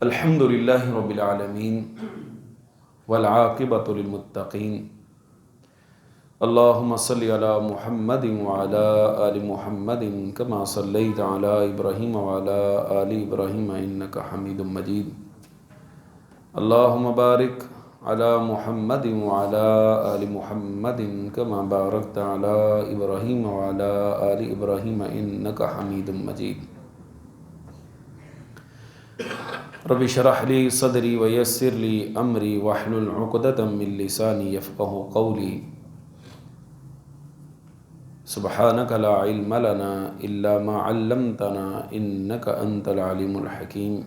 الحمد للہ رب العالمین والعاقبۃ للمتقین اللہم صلی علی محمد وعلی آل محمد کما صلیت علی ابراہیم وعلی آل ابراہیم انک حمید مجید اللہم بارک علی محمد وعلی آل محمد کما بارکت علی ابراہیم وعلی آل ابراہیم انک حمید مجید رب اشرح لی صدری ویسر لی امری واحلل عقدۃ من لسانی یفقہوا قولی سبحانک لا علم لنا الا ما علمتنا انک انت العلیم الحکیم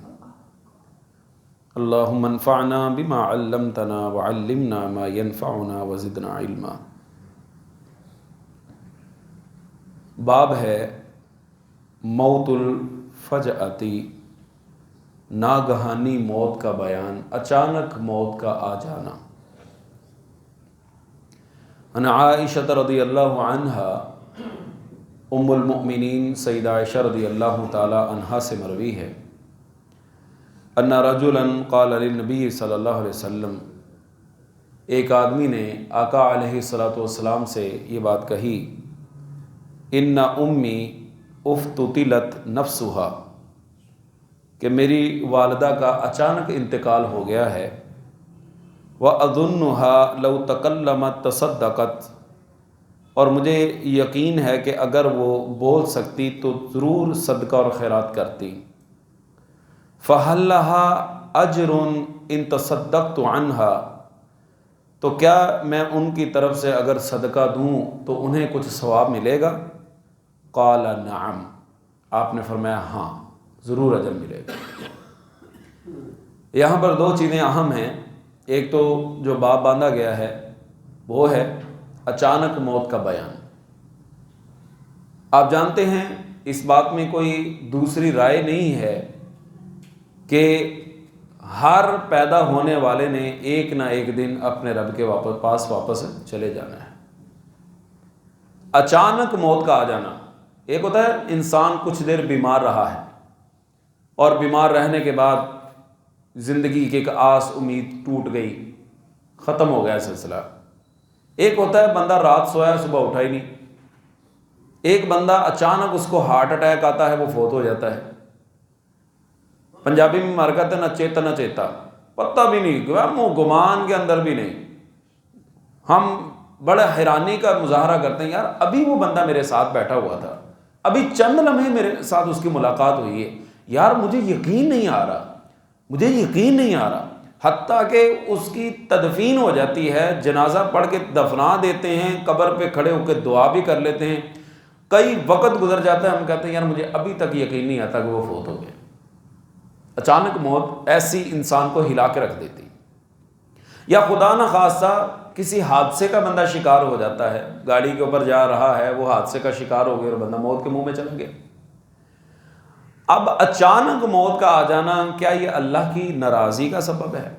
اللہم انفعنا بما علمتنا وعلمنا ما ينفعنا وزدنا علما۔ باب ہے موت الفجأتی، ناگہانی موت کا بیان، اچانک موت کا آ جانا۔ عن عائشہ رضی اللہ عنہا، ام المؤمنین سیدہ عائشہ رضی اللہ تعالی عنہا سے مروی ہے، ان رجلا قال للنبی صلی اللہ علیہ وسلم، ایک آدمی نے آقا علیہ الصلوۃ سے یہ بات کہی، ان امی افتتلت نفسها، کہ میری والدہ کا اچانک انتقال ہو گیا ہے، وَأَظُنُّهَا لَوْ تَكَلَّمَتْ تَصَدَّقَتْ، اور مجھے یقین ہے کہ اگر وہ بول سکتی تو ضرور صدقہ اور خیرات کرتی۔ فَهَلْ لَهَا أَجْرٌ إِن تَصَدَّقْتُ عَنْهَا، تو کیا میں ان کی طرف سے اگر صدقہ دوں تو انہیں کچھ ثواب ملے گا؟ قَالَ نَعَمْ، آپ نے فرمایا ہاں، ضرور اجر ملے گا۔ یہاں پر دو چیزیں اہم ہیں، ایک تو جو باب باندھا گیا ہے وہ ہے اچانک موت کا بیان۔ آپ جانتے ہیں اس بات میں کوئی دوسری رائے نہیں ہے کہ ہر پیدا ہونے والے نے ایک نہ ایک دن اپنے رب کے پاس واپس چلے جانا ہے۔ اچانک موت کا آ جانا، ایک ہوتا ہے انسان کچھ دیر بیمار رہا ہے اور بیمار رہنے کے بعد زندگی کی ایک آس امید ٹوٹ گئی، ختم ہو گیا سلسلہ۔ ایک ہوتا ہے بندہ رات سویا صبح اٹھا ہی نہیں، ایک بندہ اچانک اس کو ہارٹ اٹیک آتا ہے، وہ فوت ہو جاتا ہے۔ پنجابی میں مر کہتے ہیں نہ چیتا نہ چیتا، پتہ بھی نہیں، گمان کے اندر بھی نہیں۔ ہم بڑے حیرانی کا مظاہرہ کرتے ہیں، یار ابھی وہ بندہ میرے ساتھ بیٹھا ہوا تھا، ابھی چند لمحے میرے ساتھ اس کی ملاقات ہوئی ہے، یار مجھے یقین نہیں آ رہا، مجھے یقین نہیں آ رہا۔ حتیٰ کہ اس کی تدفین ہو جاتی ہے، جنازہ پڑھ کے دفنا دیتے ہیں، قبر پہ کھڑے ہو کے دعا بھی کر لیتے ہیں، کئی وقت گزر جاتا ہے، ہم کہتے ہیں یار مجھے ابھی تک یقین نہیں آتا کہ وہ فوت ہو گئے۔ اچانک موت ایسی انسان کو ہلا کے رکھ دیتی، یا خدا نہ خواستہ کسی حادثے کا بندہ شکار ہو جاتا ہے، گاڑی کے اوپر جا رہا ہے، وہ حادثے کا شکار ہو گیا اور بندہ موت کے منہ میں چلا گیا۔ اب اچانک موت کا آ جانا، کیا یہ اللہ کی ناراضی کا سبب ہے؟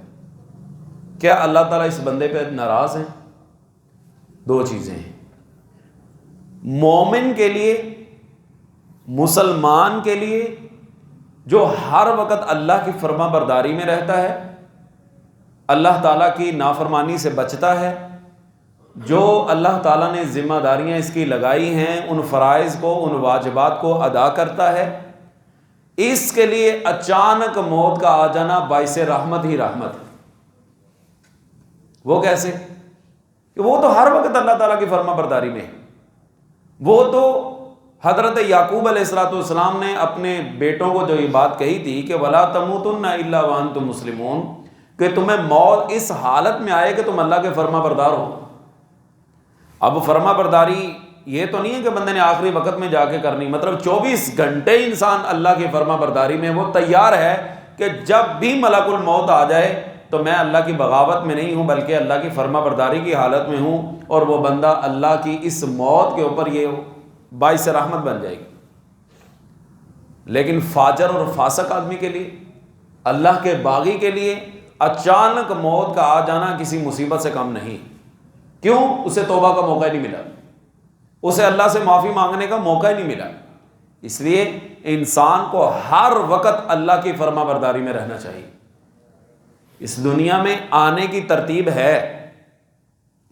کیا اللہ تعالیٰ اس بندے پہ ناراض ہیں؟ دو چیزیں ہیں۔ مومن کے لیے، مسلمان کے لیے جو ہر وقت اللہ کی فرما برداری میں رہتا ہے، اللہ تعالیٰ کی نافرمانی سے بچتا ہے، جو اللہ تعالیٰ نے ذمہ داریاں اس کی لگائی ہیں ان فرائض کو، ان واجبات کو ادا کرتا ہے، اس کے لیے اچانک موت کا آ جانا باعث رحمت ہی رحمت ہے۔ وہ کیسے؟ کہ وہ تو ہر وقت اللہ تعالیٰ کی فرما برداری میں ہے۔ وہ تو حضرت یعقوب علیہ السلام نے اپنے بیٹوں کو جو یہ بات کہی تھی کہ وَلَا تَمُوتُنَّ إِلَّا وَأَنْتُمْ مُسْلِمُونَ، کہ تمہیں موت اس حالت میں آئے کہ تم اللہ کے فرما بردار ہو۔ اب فرما برداری یہ تو نہیں ہے کہ بندے نے آخری وقت میں جا کے کرنی، مطلب 24 گھنٹے انسان اللہ کی فرما برداری میں، وہ تیار ہے کہ جب بھی ملک الموت آ جائے تو میں اللہ کی بغاوت میں نہیں ہوں بلکہ اللہ کی فرما برداری کی حالت میں ہوں، اور وہ بندہ اللہ کی اس موت کے اوپر یہ باعث رحمت بن جائے گی۔ لیکن فاجر اور فاسق آدمی کے لیے، اللہ کے باغی کے لیے اچانک موت کا آ جانا کسی مصیبت سے کم نہیں۔ کیوں؟ اسے توبہ کا موقع نہیں ملا، اسے اللہ سے معافی مانگنے کا موقع ہی نہیں ملا، اس لیے انسان کو ہر وقت اللہ کی فرما برداری میں رہنا چاہیے۔ اس دنیا میں آنے کی ترتیب ہے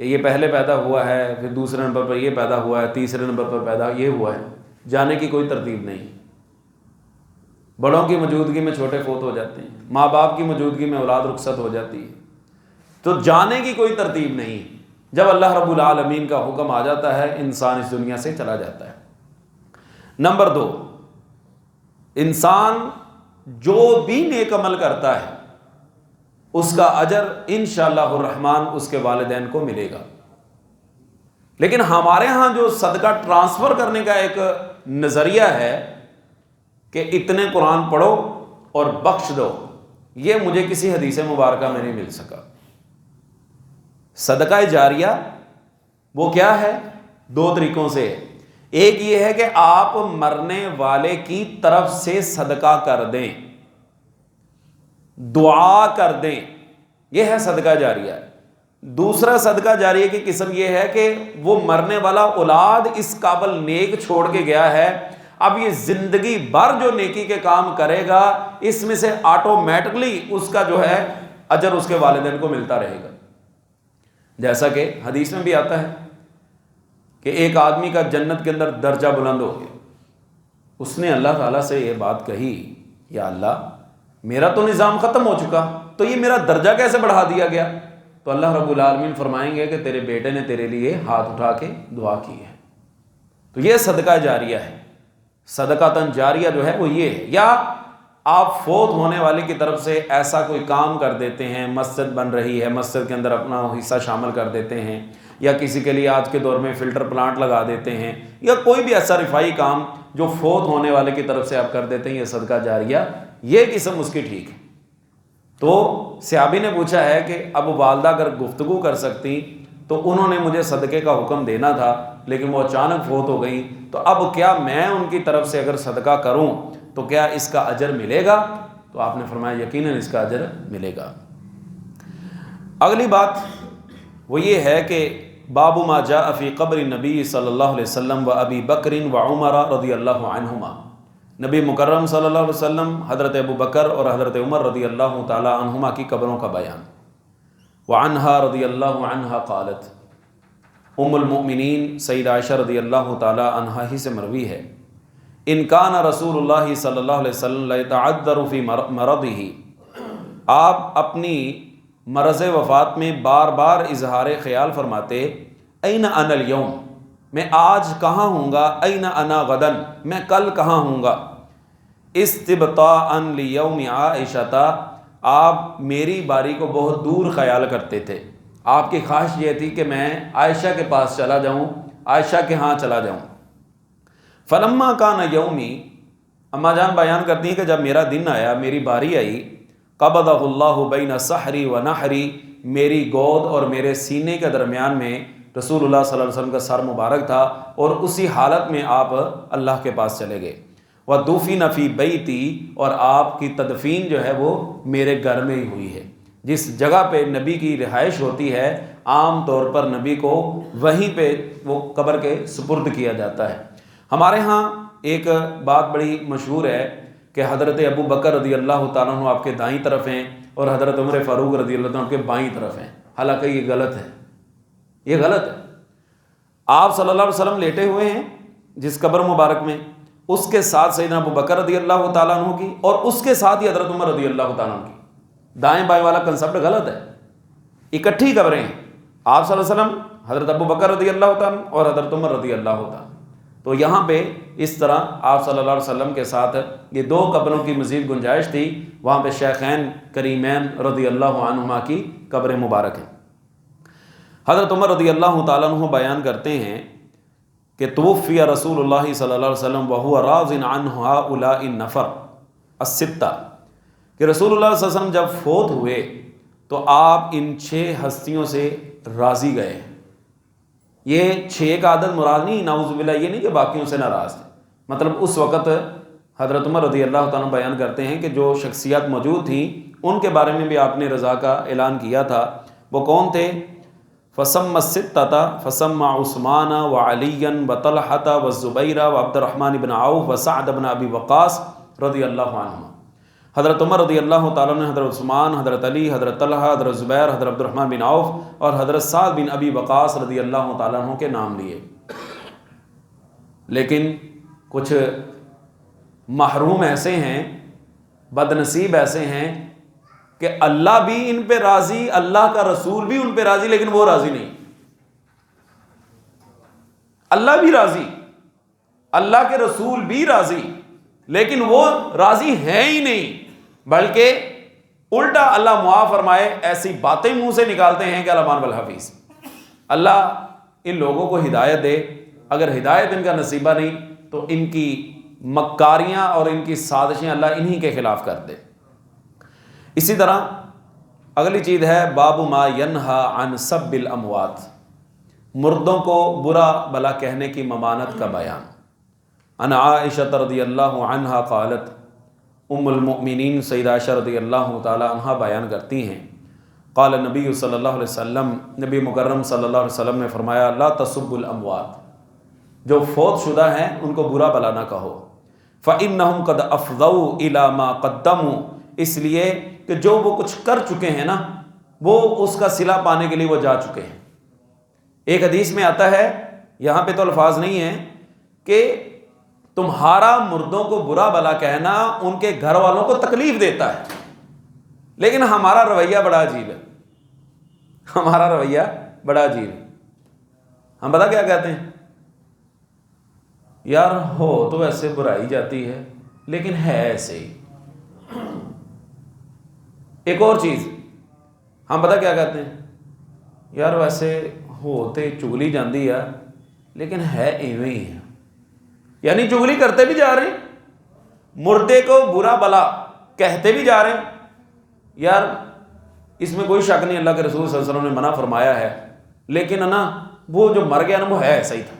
کہ یہ پہلے پیدا ہوا ہے، پھر دوسرے نمبر پر یہ پیدا ہوا ہے، تیسرے نمبر پر پیدا یہ ہوا ہے، جانے کی کوئی ترتیب نہیں۔ بڑوں کی موجودگی میں چھوٹے فوت ہو جاتے ہیں، ماں باپ کی موجودگی میں اولاد رخصت ہو جاتی ہے، تو جانے کی کوئی ترتیب نہیں۔ جب اللہ رب العالمین کا حکم آ جاتا ہے انسان اس دنیا سے چلا جاتا ہے۔ نمبر 2، انسان جو بھی نیک عمل کرتا ہے اس کا اجر انشاءاللہ الرحمن اس کے والدین کو ملے گا۔ لیکن ہمارے ہاں جو صدقہ ٹرانسفر کرنے کا ایک نظریہ ہے کہ اتنے قرآن پڑھو اور بخش دو، یہ مجھے کسی حدیث مبارکہ میں نہیں مل سکا۔ صدقہ جاریہ وہ کیا ہے؟ 2 طریقوں سے۔ ایک یہ ہے کہ آپ مرنے والے کی طرف سے صدقہ کر دیں، دعا کر دیں، یہ ہے صدقہ جاریہ۔ دوسرا صدقہ جاریہ کی قسم یہ ہے کہ وہ مرنے والا اولاد اس قابل نیک چھوڑ کے گیا ہے، اب یہ زندگی بھر جو نیکی کے کام کرے گا اس میں سے آٹومیٹکلی اس کا جو ہے اجر اس کے والدین کو ملتا رہے گا۔ جیسا کہ حدیث میں بھی آتا ہے کہ ایک آدمی کا جنت کے اندر درجہ بلند ہو گیا، اس نے اللہ تعالیٰ سے یہ بات کہی، یا اللہ میرا تو نظام ختم ہو چکا، تو یہ میرا درجہ کیسے بڑھا دیا گیا؟ تو اللہ رب العالمین فرمائیں گے کہ تیرے بیٹے نے تیرے لیے ہاتھ اٹھا کے دعا کی ہے۔ تو یہ صدقہ جاریہ ہے۔ صدقہ جاریہ جو ہے وہ یہ ہے، یا آپ فوت ہونے والے کی طرف سے ایسا کوئی کام کر دیتے ہیں، مسجد بن رہی ہے، مسجد کے اندر اپنا حصہ شامل کر دیتے ہیں، یا کسی کے لیے آج کے دور میں فلٹر پلانٹ لگا دیتے ہیں، یا کوئی بھی ایسا رفائی کام جو فوت ہونے والے کی طرف سے آپ کر دیتے ہیں، یہ صدقہ جاریہ، یہ قسم اس کی ٹھیک ہے۔ تو صحابی نے پوچھا ہے کہ اب والدہ اگر گفتگو کر سکتی تو انہوں نے مجھے صدقے کا حکم دینا تھا لیکن وہ اچانک فوت ہو گئیں، تو اب کیا میں ان کی طرف سے اگر صدقہ کروں تو کیا اس کا اجر ملے گا؟ تو آپ نے فرمایا یقیناً اس کا اجر ملے گا۔ اگلی بات وہ یہ ہے کہ باب ما جاء فی قبر نبی صلی اللہ علیہ وسلم و ابی بکر و عمر رضی اللہ عنہما، نبی مکرم صلی اللہ علیہ وسلم، حضرت ابو بکر اور حضرت عمر رضی اللہ تعالی عنہما کی قبروں کا بیان۔ وعنہا رضی اللہ عنہا قالت، ام المؤمنین سیدہ عائشہ رضی اللہ تعالی عنہا ہی سے مروی ہے، ان کان رسول اللہ صلی اللہ علیہ وسلم لیتعذر فی مرضہ، آپ اپنی مرض وفات میں بار بار اظہار خیال فرماتے، این انا اليوم، میں آج کہاں ہوں گا، این انا غدن، میں کل کہاں ہوں گا، استبطاء لیوم عائشہ، آپ میری باری کو بہت دور خیال کرتے تھے، آپ کی خواہش یہ تھی کہ میں عائشہ کے پاس چلا جاؤں، عائشہ کے ہاں چلا جاؤں۔ فلما کان یومی، اما جان بیان کرتی ہیں کہ جب میرا دن آیا، میری باری آئی، قبضہ اللہ بین سحری و نحری، میری گود اور میرے سینے کے درمیان میں رسول اللہ صلی اللہ علیہ وسلم کا سر مبارک تھا، اور اسی حالت میں آپ اللہ کے پاس چلے گئے۔ وَدُفِنَ فِي بَيْتِي، اور آپ کی تدفین جو ہے وہ میرے گھر میں ہی ہوئی ہے۔ جس جگہ پہ نبی کی رہائش ہوتی ہے عام طور پر نبی کو وہیں پہ وہ قبر کے سپرد کیا جاتا ہے۔ ہمارے ہاں ایک بات بڑی مشہور ہے کہ حضرت ابو بکر رضی اللہ تعالیٰ عنہ آپ کے دائیں طرف ہیں اور حضرت عمر فاروق رضی اللہ عنہ آپ کے بائیں طرف ہیں، حالانکہ یہ غلط ہے، یہ غلط ہے۔ آپ صلی اللہ علیہ وسلم لیٹے ہوئے ہیں جس قبر مبارک میں، اس کے ساتھ سیدنا ابو بکر رضی اللہ تعالیٰ عنہ کی، اور اس کے ساتھ ہی حضرت عمر رضی اللہ تعالیٰ عنہ کی۔ دائیں بائیں والا کنسپٹ غلط ہے، اکٹھی قبریں ہیں، آپ صلی اللہ علیہ وسلم، حضرت ابو بکر رضی اللہ تعالیٰ عنہ اور حضرت عمر رضی اللہ تعالیٰ۔ تو یہاں پہ اس طرح آپ صلی اللہ علیہ وسلم کے ساتھ یہ 2 قبروں کی مزید گنجائش تھی، وہاں پہ شیخین کریمین رضی اللہ عنہما کی قبر مبارک ہے۔ حضرت عمر رضی اللہ تعالیٰ عنہ بیان کرتے ہیں کہ توفی رسول اللہ صلی اللہ علیہ وسلم وہو راض عن ہؤلاء النفر الستہ، کہ رسول اللہ صلی اللہ علیہ وسلم جب فوت ہوئے تو آپ ان 6 ہستیوں سے راضی گئے۔ یہ 6 کا عدد مراد نہیں، نعوذ باللہ یہ نہیں کہ باقیوں سے ناراض تھے، مطلب اس وقت حضرت عمر رضی اللہ تعالیٰ بیان کرتے ہیں کہ جو شخصیات موجود تھیں ان کے بارے میں بھی آپ نے رضا کا اعلان کیا تھا۔ وہ کون تھے؟ فسم الستۃ فسمى عثمان وعليا وطلحة والزبير وعبد الرحمن بن عوف وسعد بن ابی وقاص رضی اللہ عنہما. حضرت عمر رضی اللہ تعالیٰ نے حضرت عثمان، حضرت علی، حضرت طلحہ، حضرت زبیر، حضرت عبد الرحمن بن عوف اور حضرت سعد بن ابی وقاص رضی اللہ تعالیٰ عنہ کے نام لیے. لیکن کچھ محروم ایسے ہیں، بد نصیب ایسے ہیں کہ اللہ بھی ان پہ راضی، اللہ کا رسول بھی ان پہ راضی، لیکن وہ راضی نہیں. اللہ بھی راضی، اللہ کے رسول بھی راضی، لیکن وہ راضی ہیں ہی نہیں، بلکہ الٹا اللہ معاف فرمائے ایسی باتیں منہ سے نکالتے ہیں کہ الامان والحفیظ. اللہ ان لوگوں کو ہدایت دے. اگر ہدایت ان کا نصیبہ نہیں تو ان کی مکاریاں اور ان کی سازشیں اللہ انہی کے خلاف کر دے. اسی طرح اگلی چیز ہے باب ما ینہا عن سب الاموات، مردوں کو برا بلا کہنے کی ممانعت کا بیان. عن عائشہ رضی اللہ عنہا قالت، ام المؤمنین سیدہ عائشہ رضی اللہ تعالی عنہا بیان کرتی ہیں، قال نبی صلی اللہ علیہ وسلم، نبی مکرم صلی اللہ علیہ وسلم نے فرمایا، لا تسبوا الاموات، جو فوت شدہ ہیں ان کو برا بلا نہ کہو. فإنہم قد افضوا الی ما قدموا، اس لیے کہ جو وہ کچھ کر چکے ہیں نا، وہ اس کا صلہ پانے کے لیے وہ جا چکے ہیں. ایک حدیث میں آتا ہے، یہاں پہ تو الفاظ نہیں ہیں، کہ تمہارا مردوں کو برا بلا کہنا ان کے گھر والوں کو تکلیف دیتا ہے، لیکن ہمارا رویہ بڑا عجیب ہے. ہمارا رویہ بڑا عجیب ہے. ہم پتہ کیا کہتے ہیں؟ یار ہو تو ایسے برائی جاتی ہے لیکن ہے ایسے ہی. ایک اور چیز ہم پتہ کیا کہتے ہیں؟ یار ویسے ہوتے چگلی جاندی ہے لیکن ہے ایویں ہی ہے. یعنی چگلی کرتے بھی جا رہے ہیں، مردے کو برا بلا کہتے بھی جا رہے ہیں. یار اس میں کوئی شک نہیں، اللہ کے رسول صلی اللہ علیہ وسلم نے منع فرمایا ہے، لیکن نا وہ جو مر گیا نا وہ ہے ایسا ہی تھا.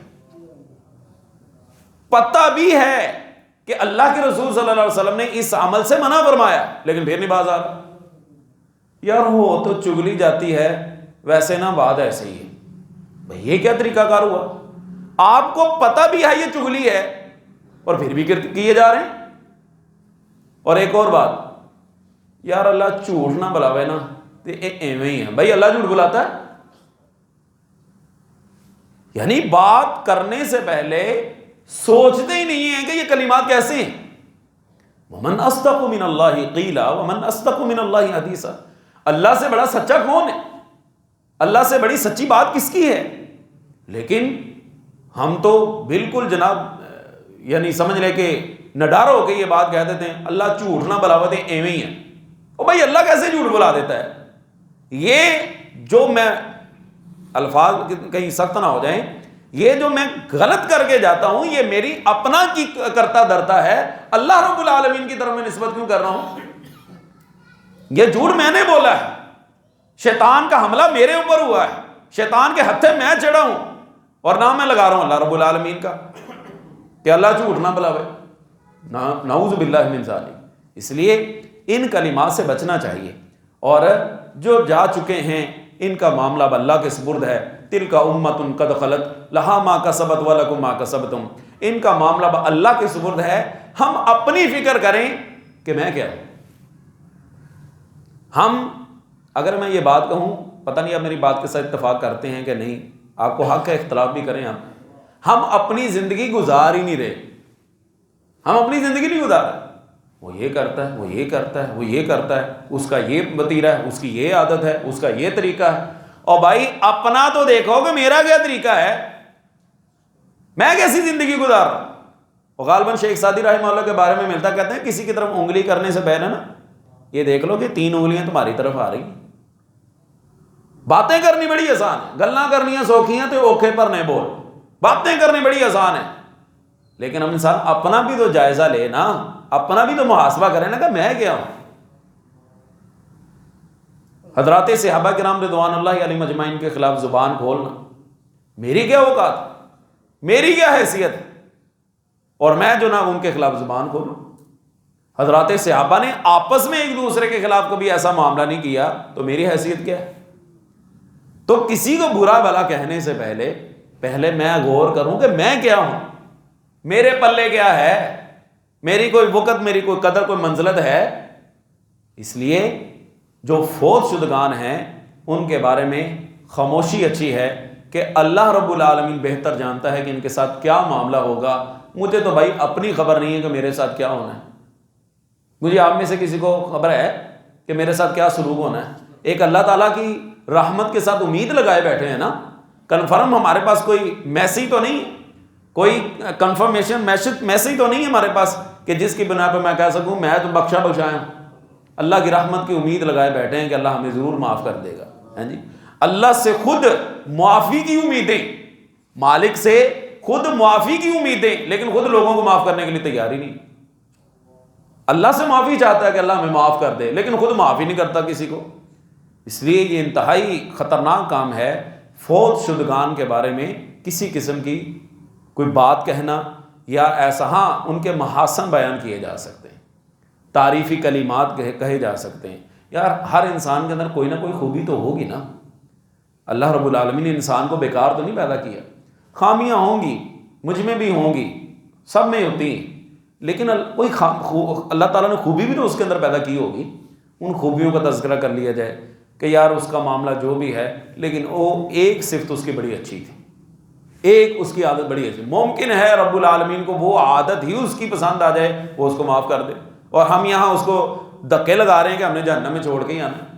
پتہ بھی ہے کہ اللہ کے رسول صلی اللہ علیہ وسلم نے اس عمل سے منع فرمایا، لیکن پھر نہیں باز آ رہا. یار ہو تو چگلی جاتی ہے، ویسے نا بات ایسے ہی ہے. بھئی یہ کیا طریقہ کار ہوا؟ آپ کو پتہ بھی ہے یہ چگلی ہے اور پھر بھی کیے جا رہے ہیں. اور ایک اور بات، یار اللہ جھوٹ نہ بلاوے نا تو ایویں ہی ہے. بھائی اللہ جھوٹ بلاتا ہے؟ یعنی بات کرنے سے پہلے سوچتے ہی نہیں ہیں کہ یہ کلمات کیسے ہیں. ومن اصدق من اللہ قیلا ومن اصدق من اللہ حدیثا، اللہ سے بڑا سچا کون ہے؟ اللہ سے بڑی سچی بات کس کی ہے؟ لیکن ہم تو بالکل جناب یعنی سمجھ لے کہ نڈار ہو کے یہ بات کہہ دیتے ہیں، اللہ جھوٹ نہ بلاوتے ایویں ہی ہے. او بھائی اللہ کیسے جھوٹ بلا دیتا ہے؟ یہ جو میں الفاظ کہیں سخت نہ ہو جائیں، یہ جو میں غلط کر کے جاتا ہوں یہ میری اپنا کی کرتا درتا ہے، اللہ رب العالمین کی طرف میں نسبت کیوں کر رہا ہوں؟ یہ جھوٹ میں نے بولا ہے، شیطان کا حملہ میرے اوپر ہوا ہے، شیطان کے ہتھے میں چڑھا ہوں اور نام میں لگا رہا ہوں اللہ رب العالمین کا کہ اللہ جھوٹ نہ بلاوے. نعوذ باللہ من ذالک. اس لیے ان کلمات سے بچنا چاہیے، اور جو جا چکے ہیں ان کا معاملہ اب اللہ کے سپرد ہے. تلک امۃ قد خلت لہا ما کسبت ولکم ما کسبتم، ان کا معاملہ اب اللہ کے سپرد ہے. ہم اپنی فکر کریں کہ میں کیا ہوں. ہم اگر میں یہ بات کہوں، پتہ نہیں آپ میری بات کے ساتھ اتفاق کرتے ہیں کہ نہیں، آپ کو حق ہے اختلاف بھی کریں. ہم اپنی زندگی گزار ہی نہیں رہے. ہم اپنی زندگی نہیں گزار رہے. وہ یہ کرتا ہے، وہ یہ کرتا ہے، وہ یہ کرتا ہے، اس کا یہ وتیرہ ہے، اس کی یہ عادت ہے، اس کا یہ طریقہ ہے. اور بھائی اپنا تو دیکھو کہ میرا کیا طریقہ ہے، میں کیسی زندگی گزار رہا ہوں. اور غالباً شیخ سعدی رحمہ اللہ کے بارے میں ملتا، کہتے ہیں کسی کی طرف انگلی کرنے سے پہلے نا یہ دیکھ لو کہ 3 انگلیاں تمہاری طرف آ رہی ہیں. باتیں کرنی بڑی آسان ہے، گلاں کرنیاں سوکھیاں تو اوکھے پر نہیں بول. باتیں کرنی بڑی آسان ہے، لیکن ہم انسان اپنا بھی تو جائزہ لے نا، اپنا بھی تو محاسبہ کریں نا کہ میں کیا ہوں. حضرات صحابہ کرام رضوان اللہ علیہم اجمعین کے خلاف زبان کھولنا، میری کیا اوقات، میری کیا حیثیت، اور میں جو نا ان کے خلاف زبان کھولوں. حضرات صحابہ نے آپس میں ایک دوسرے کے خلاف کبھی ایسا معاملہ نہیں کیا، تو میری حیثیت کیا ہے؟ تو کسی کو برا بھلا کہنے سے پہلے میں غور کروں کہ میں کیا ہوں، میرے پلے کیا ہے، میری کوئی وقت، میری کوئی قدر، کوئی منزلت ہے۔ اس لیے جو فوت شدگان ہیں ان کے بارے میں خاموشی اچھی ہے کہ اللہ رب العالمین بہتر جانتا ہے کہ ان کے ساتھ کیا معاملہ ہوگا۔ مجھے تو بھائی اپنی خبر نہیں ہے کہ میرے ساتھ کیا ہونا ہے، مجھے آپ میں سے کسی کو خبر ہے کہ میرے ساتھ کیا سلوک ہونا ہے؟ ایک اللہ تعالیٰ کی رحمت کے ساتھ امید لگائے بیٹھے ہیں نا، کنفرم ہمارے پاس کوئی میسیج تو نہیں، کوئی کنفرمیشن میسیج تو نہیں ہے ہمارے پاس کہ جس کی بنا پہ میں کہہ سکوں میں تو بخشایا ہوں۔ اللہ کی رحمت کی امید لگائے بیٹھے ہیں کہ اللہ ہمیں ضرور معاف کر دے گا، ہیں جی۔ اللہ سے خود معافی کی امیدیں، مالک سے خود معافی کی امیدیں، لیکن خود لوگوں کو معاف کرنے کے لیے تیار ہی نہیں۔ اللہ سے معافی چاہتا ہے کہ اللہ ہمیں معاف کر دے، لیکن خود معافی نہیں کرتا کسی کو۔ اس لیے یہ انتہائی خطرناک کام ہے فوت شدگان کے بارے میں کسی قسم کی کوئی بات کہنا، یا ایسا، ہاں ان کے محاسن بیان کیے جا سکتے ہیں، تعریفی کلمات کہے جا سکتے ہیں۔ یار ہر انسان کے اندر کوئی نہ کوئی خوبی تو ہوگی نا، اللہ رب العالمین نے انسان کو بیکار تو نہیں پیدا کیا، خامیاں ہوں گی، مجھ میں بھی ہوں گی، سب میں ہوتی ہیں، لیکن کوئی اللہ تعالیٰ نے خوبی بھی تو اس کے اندر پیدا کی ہوگی۔ ان خوبیوں کا تذکرہ کر لیا جائے کہ یار اس کا معاملہ جو بھی ہے، لیکن وہ ایک صفت اس کی بڑی اچھی تھی، ایک اس کی عادت بڑی اچھی۔ ممکن ہے رب العالمین کو وہ عادت ہی اس کی پسند آ جائے، وہ اس کو معاف کر دے، اور ہم یہاں اس کو دھکے لگا رہے ہیں کہ ہم نے جہنم میں چھوڑ کے ہی آنا ہے۔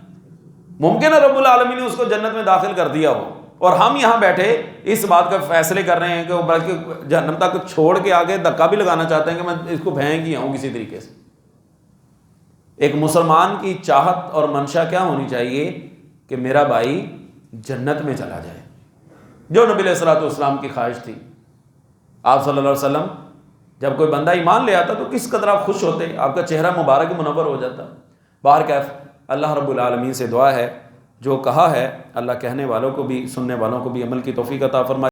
ممکن ہے رب العالمین نے اس کو جنت میں داخل کر دیا ہو، اور ہم یہاں بیٹھے اس بات کا فیصلے کر رہے ہیں کہ وہ بلکہ جہنم تک چھوڑ کے آگے دھکا بھی لگانا چاہتے ہیں کہ میں اس کو پھینک ہی آؤں کسی طریقے سے۔ ایک مسلمان کی چاہت اور منشا کیا ہونی چاہیے کہ میرا بھائی جنت میں چلا جائے، جو نبی علیہ الصلوۃ والسلام کی خواہش تھی۔ آپ صلی اللہ علیہ وسلم جب کوئی بندہ ایمان لے آتا تو کس قدر آپ خوش ہوتے، آپ کا چہرہ مبارک منور ہو جاتا۔ بہرکیف اللہ رب العالمین سے دعا ہے جو کہا ہے اللہ کہنے والوں کو بھی سننے والوں کو بھی عمل کی توفیق عطا فرمائے۔